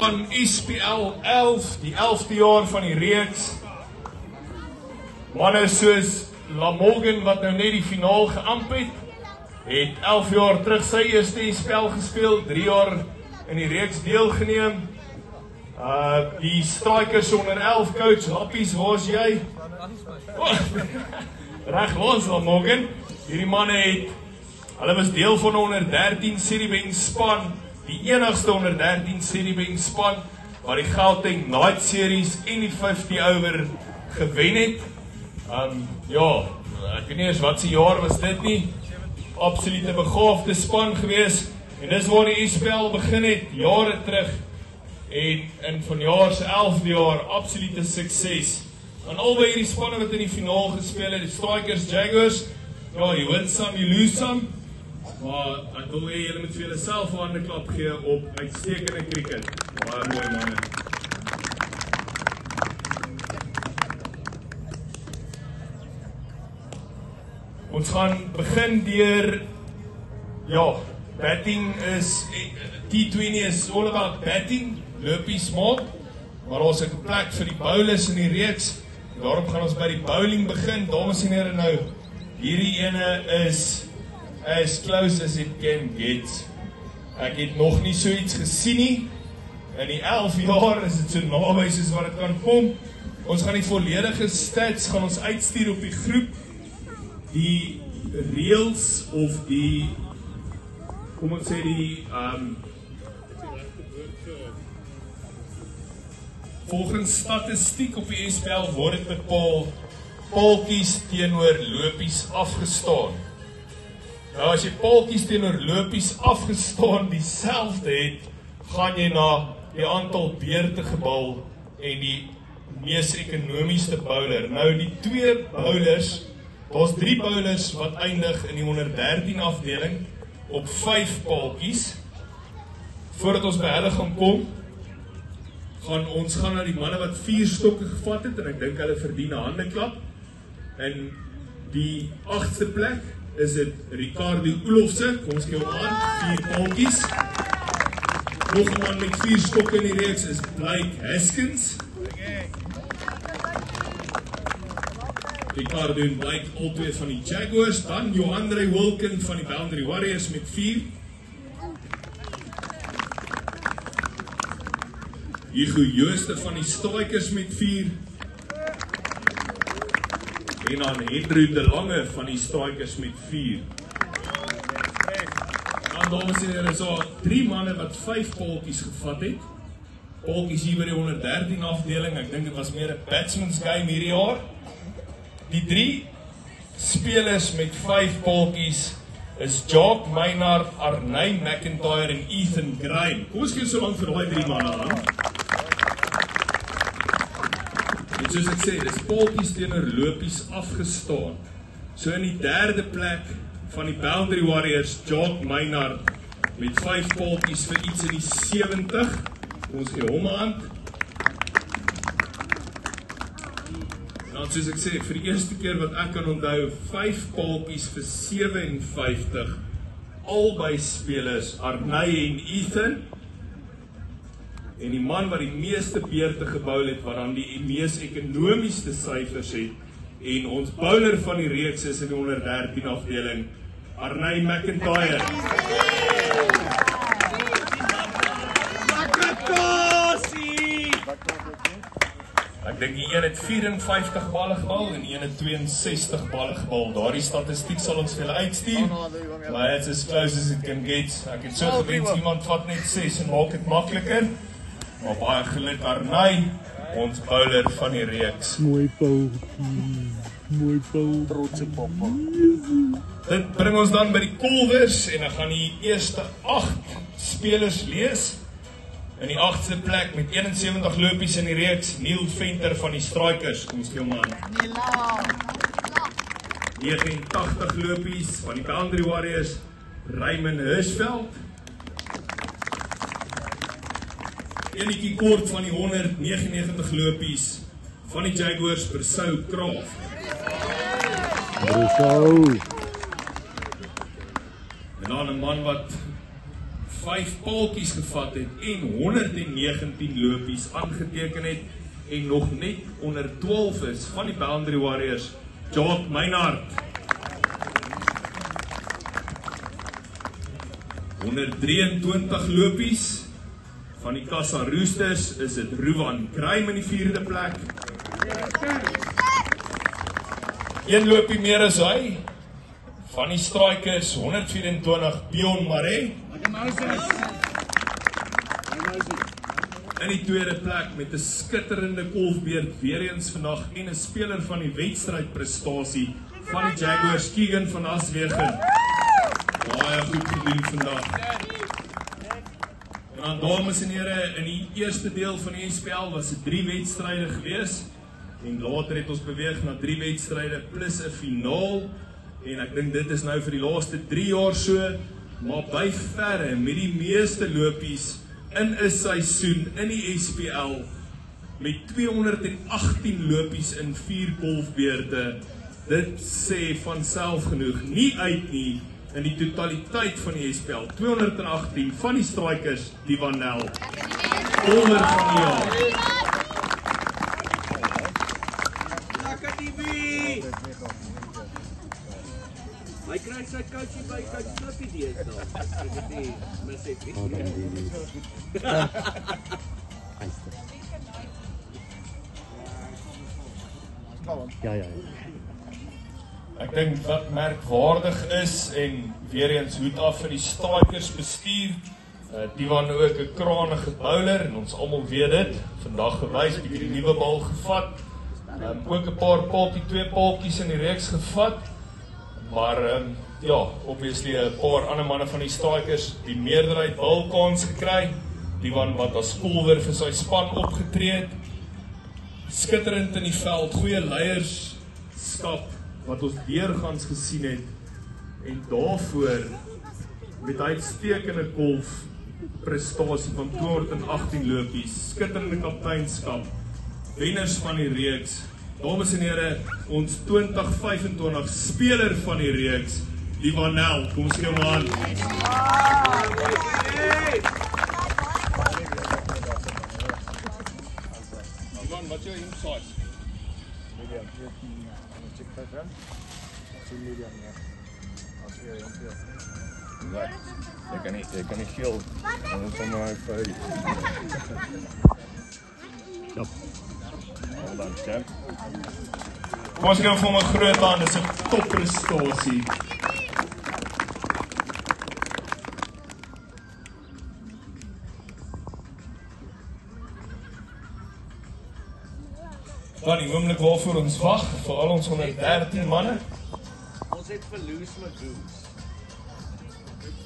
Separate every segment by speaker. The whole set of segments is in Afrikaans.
Speaker 1: Van SPL 11, die 11de jaar van die reeks. Manne soos Lamogan wat nou net die finaal geamp het 11 jaar terug sy eerste spel gespeel, 3 jaar in die reeks deelgeneem. Die strikers onder 11 coach, Lappies, waar is jy? Reg los, Lamogan. Hierdie manne hulle was deel van 'n onder 13 Sedibeng span, die enigste onder 13 Sedibeng span wat die Gauteng Night Series en die 50 over gewen het. Ja, ek weet nie eens wat se jaar was dit nie. Absolute begaafde span gewees. En dis waar die spel begin het, jare terug. En in vanjaar se 11de jaar, absolute sukses. En albei hierdie spanne wat in die finaal gespeel het, die Strikers, Jaguars, ja, you win some, you lose some. Maar ek wil hê julle moet vir julle self 'n hande klap gee op uitstekende cricket. Baie mooi manne. Ons gaan begin deur, ja, batting is, T20 is all about batting, lopies maak, maar ons het 'n plek vir die bowlers in die reeks, daarom gaan ons by die bowling begin. Dames en here, nou, hierdie ene is as close as it can get. Ek het nog nie so iets gesien nie, in die 11 jaar is dit so naby soos wat het kan kom. Ons gaan die volledige stats gaan ons uitstuur op die groep. Die reels of die, kom ons sê die, volgens statistiek op die SPL word het bepaal paaltjies teenoor lopies afgestaan. Nou as jy paaltjies teenoor lopies afgestaan dieselfde het, gaan jy na die aantal beurte gebal en die mees ekonomiese bowler. Nou die twee bowlers, daar's 3 bowlers wat eindig in die 113 afdeling op 5 paaltjies. Voordat ons by hulle gaan kom, ons gaan na die manne wat 4 stokke gevat het, en ek dink hulle verdien 'n handeklap. En die 8ste plek is dit Ricardo Olofse, kom ons gee hom aan, 4 paaltjies. Nog 'n man met 4 stokke in die reeks is Blake Haskins. Ricardo en Blake, albei van die Jaguars. Dan Johandre Wilken van die Boundary Warriors met 4. Hugo Jooste van die Strikers met 4. En dan Henry de Lange van die Strikers met 4. Dan dames en here, is daar 3 manne wat 5 paaltjies gevat het. Paaltjies hier by die 113 afdeling, ek dink dit was meer 'n batsman's game hierdie jaar. Die 3 spelers met 5 paaltjies is Jock Maynard, Arney McIntyre en Ethan Grime. Kom ons gee so lank vir daai 3 manne aan. En soos ek sê, dis paaltjies teenoor lopies afgestaan. So in die 3de plek van die Boundary Warriors, Jock Maynard met 5 paaltjies vir iets in die 70. Kom ons gee hom 'n hand. Soos ek sê, vir die eerste keer wat ek kan onthou, 5 paaltjies vir 57, albei spelers, Arney en Ethan, en die man wat die meeste beurte gebou het, wat dan die mees ekonomiese syfers het, en ons bowler van die reeks is in die 113 afdeling, Arney McIntyre. Ek dink die een het 54 balle gebal en die een het 62 balle gebal. Daardie statistiek sal ons vir julle uitstuur. Maar it's as close as it can get. Ek het so gewens iemand vat net 6 en maak dit makliker. Maar baie geluk Arney, ons bowler van die reeks.
Speaker 2: Mooi Paul. Trotse pappa.
Speaker 1: Dit bring ons dan by die kolwers en ek gaan die eerste 8 spelers lees. In die 8ste plek met 71 lopies in die reeks, Neil Venter van die Strikers. Kom ons gee hom aan. 89 lopies van die Boundary Warriors, Raymond Hirschfeld. Enetjie kort van die 199 lopies van die Jaguars, Persou Kraaf. En dan 'n man wat 5 paaltjies gevat het en 119 lopies aangeteken het en nog net onder 12 is van die Boundary Warriors, Jock Meinhardt. 123 lopies van die Kassa Roosters is dit Ruwan Kruim in die 4de plek. 1 lopie meer as hy. Van die Strikers 124 Bjorn Maree. In die 2de plek met 'n skitterende kolfbeerd weer eens vandag en 'n speler van die wedstrydprestasie van die Jaguars, Keegan van Aswegen. Baie goed gedoen vandag. En dan dames en here, in die eerste deel van die SPL was dit 3 wedstryde gewees en later het ons beweeg na 3 wedstryde plus 'n finaal en ek dink dit is nou vir die laaste 3 jaar so, maar by verre met die meeste lopies in 'n seisoen in die SPL met 218 lopies in 4 golfbeurte. Dit sê van self genoeg nie uit nie in die totaliteit van die SPL. 218 van die Strikers, die Vanel. Onder van die jaar.
Speaker 2: Hy kry sy coachie by Coach Slippy deesdae. Ek die mis het nie.
Speaker 3: Ja.
Speaker 1: Ek dink wat merkwaardig is en weer eens hoed af vir die Strikers bestuur. Die was ook 'n kranige bowler en ons almal weet dit. Vandag gewys bietjie die nuwe bal gevat. Ook 'n paar paaltjies, 2 paaltjies in die reeks gevat. Maar ja, obviously 'n paar ander manne van die Strikers die meerderheid balkans gekry. Die van wat as kolwer vir sy span opgetree het. Skitterend in die veld, goeie leierskap wat ons deurgangs gesien het en daarvoor met uitstekende golf prestasie van 218 lopies, skitterende kapteinskap, wenners van die reeks. Dames en here, ons 2025 speler van die reeks, die Vanel. Kom ons gee hom aan. Ivan, wat is jou hemp size?
Speaker 3: Medium. Check that run. Medium, ja. As jy hom
Speaker 4: Right. Jy kan nie geel. Dan kom maar vir.
Speaker 3: Ja.
Speaker 4: Hold on, champ.
Speaker 1: Kom ons gee hom vir 'n groot hand, dis 'n topprestasie. Van die oomblik waarvoor ons wag, vir al ons 113 manne.
Speaker 2: Ons het vir Loose McGoose.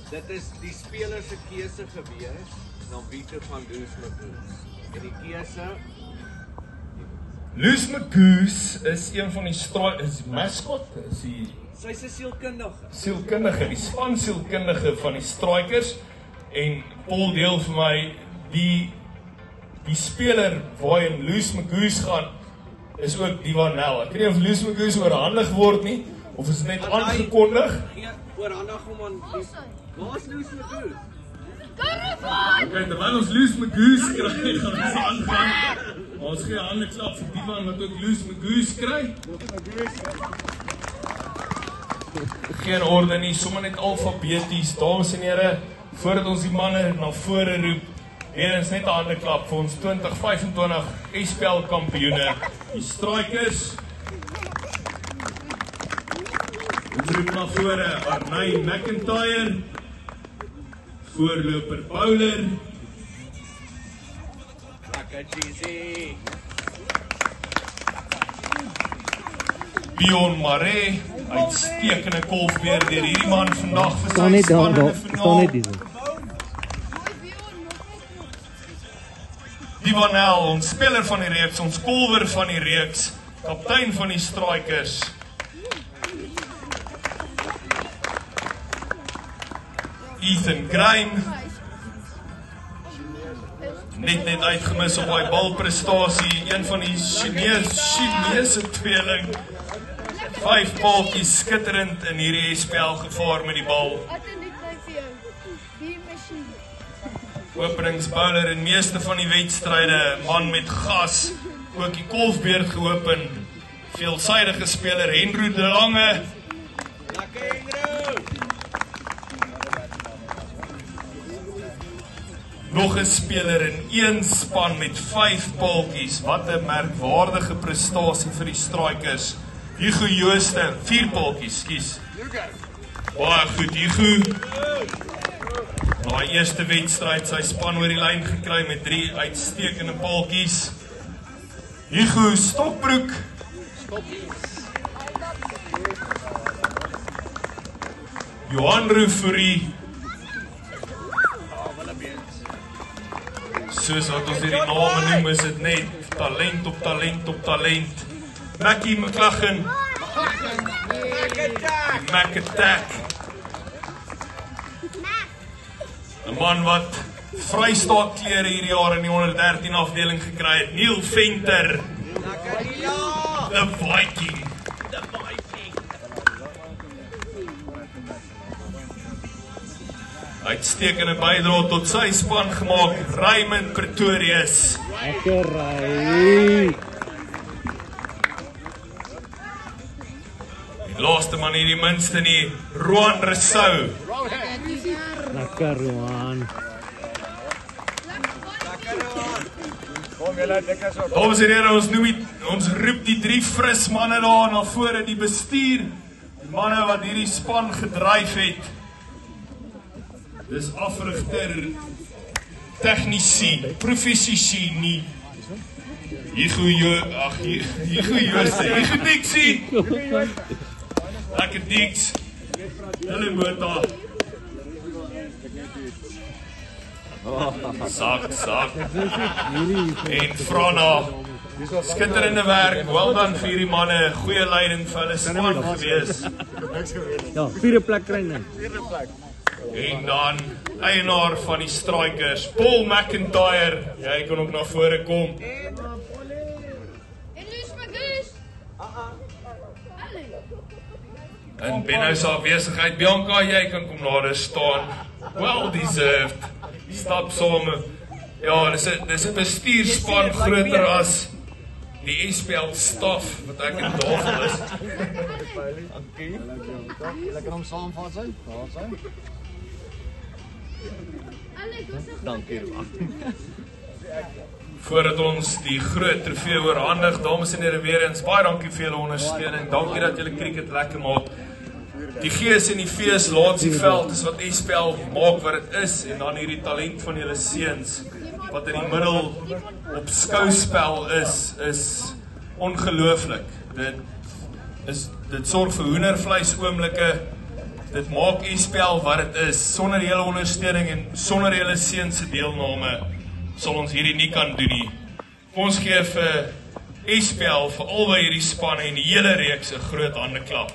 Speaker 2: Dit is die speler se keuse gewees, dan wie toe van Loose McGoose. En die keuse
Speaker 1: Loose McGoose is een van die mascot, is die
Speaker 2: sy's 'n
Speaker 1: sielkundige, die span sielkundige van die Strikers en Paul deel vir my die speler waarin Loose McGoose gaan is ook die Vanel. Ek weet nie of Loose McGoose oorhandig word nie of is dit net aangekondig?
Speaker 2: Ja, oorhandig hom aan die Waar is Loose McGoose?
Speaker 1: Okay, terwyl ons Loose McGoose kry, gaan ons aangaan. Ons gee 'n hande klap vir die man wat ook Loose McGoose kry. Geen orde nie, sommer net alfabeties. Dames en here, voordat ons die manne na vore roep, weer eens net 'n hande klap vir ons 2025 SPL kampioene, die Strikers. Ons roep na vore Arnay McIntyre, voorloper bowler.
Speaker 2: Lekker cheesy.
Speaker 1: Bjorn Maree, uitstekende golfbeer deur hierdie man vandag vir
Speaker 3: Staan
Speaker 1: sy
Speaker 3: net
Speaker 1: span in
Speaker 3: daar,
Speaker 1: die
Speaker 3: staan net
Speaker 1: finaal.
Speaker 3: hier.
Speaker 1: Die Vanel, ons speler van die reeks, ons kolwer van die reeks, kaptein van die Strikers. Ethan Kruim, net uitgemis op daai balprestasie, een van die Chinese tweeling. 5 paaltjies skitterend in hierdie SPL gevaar met die bal. openingsbowler in meeste van die wedstryde, man met gas, ook die kolfbeerd geopen, veelsidige speler Henry de Lange.
Speaker 2: Lekker Henry!
Speaker 1: Nog 'n speler in een span met 5 paaltjies. Wat 'n merkwaardige prestasie vir die Strikers. Hugo Jooste, 4 paaltjies, skus. Baie goed, Hugo. Na die eerste wedstryd sy span oor die lyn gekry met 3 uitstekende paaltjies. Hugo Stokbroek. Johan Rufourie. Soos wat ons hierdie name noem, is dit net talent op talent op talent. Mackie McLachlan. Mac Attack. 'n man wat Vrystaat klere hierdie jaar in die 113 afdeling gekry het. Neil Venter. The Viking. Uitstekende bydrae tot sy span gemaak, Raymond Pretorius.
Speaker 3: Lekker Ray.
Speaker 1: Die laaste man hier die minste nie, Roan Rousseau.
Speaker 3: Lekker Roan.
Speaker 4: Kom julle lekker so.
Speaker 1: Dames en here, ons roep die 3 fris manne daar na vore, die bestuur, die manne wat hierdie span gedryf het. Dis afrigter, technici, professie nie. Hugo Dixie. Lekker Dix. Hulle mota. Sak. En Frana. Skitterende werk. Wel done vir hierdie manne. Goeie leiding vir hulle span gewees.
Speaker 3: Ja, 4de plek kry net.
Speaker 1: En dan eienaar van die Strikers, Paul McIntyre. Jy kan ook na vore kom. En Benno se afwesigheid, Bianca, jy kan kom nader staan. Well deserved. Stap saam. Ja, dis 'n bestuurspan groter as die SPL staf wat ek in tafel is.
Speaker 3: Lekker om saamvat sy. Daar sy.
Speaker 2: Dankie man.
Speaker 1: Voordat ons die groot trofee oorhandig, dames en here, weer eens baie dankie vir julle ondersteuning. Dankie dat julle cricket lekker maak. Die gees en die fees laat die veld is wat SPL maak wat dit is, en dan hierdie talent van julle seuns wat in die middel op skouspel is ongelooflik. Dit sorg vir hoendervleis oomblikke. Dit maak SPL wat dit is. Sonder julle ondersteuning en sonder julle seuns se deelname sal ons hierdie nie kan doen nie. Ons gee vir SPL, vir albei hierdie spanne en die hele reeks 'n groot hande klap.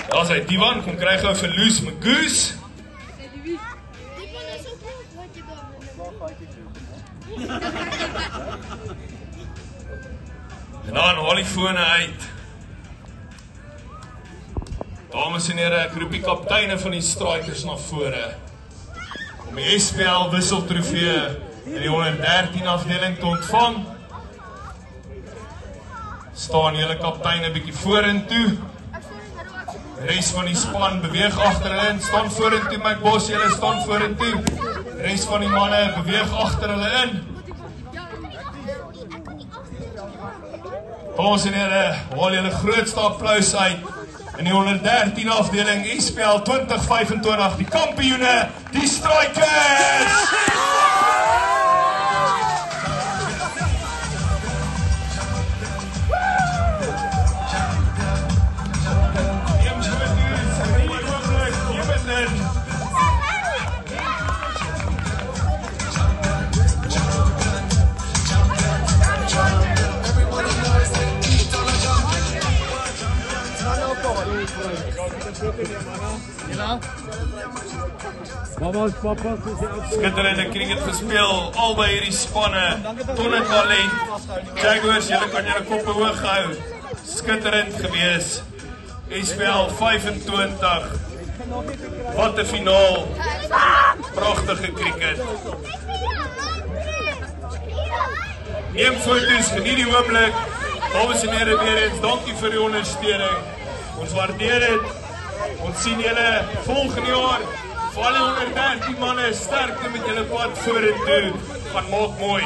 Speaker 1: Daar's hy, Divan, kom kry gou vir Loose Magoose. En dan haal die fone uit. Dames en here, ek roep die kapteine van die Strikers na vore om die SPL wisseltrofee in die 113 afdeling te ontvang. Staan julle kapteine bietjie vorentoe. Res van die span beweeg agter hulle in. Staan vorentoe, my bos, julle staan vorentoe. Res van die manne beweeg agter hulle in. Dames en here, haal julle grootste applaus uit in die 113 afdeling SPL 2025, die kampioene, die Strikers! Skitterende cricket gespeel, albei hierdie spanne, tonne talent. Jaguars, julle kan julle koppe hoog hou. Skitterend gewees. SPL 25. Wat 'n finaal. Pragtige cricket. Neem foto's, geniet die oomblik. Dames en here, weer eens, dankie vir die ondersteuning. Ons waardeer dit. Ons sien julle volgende jaar. Vir al die 113 manne, sterkte met julle pad vorentoe. Gaan maak mooi.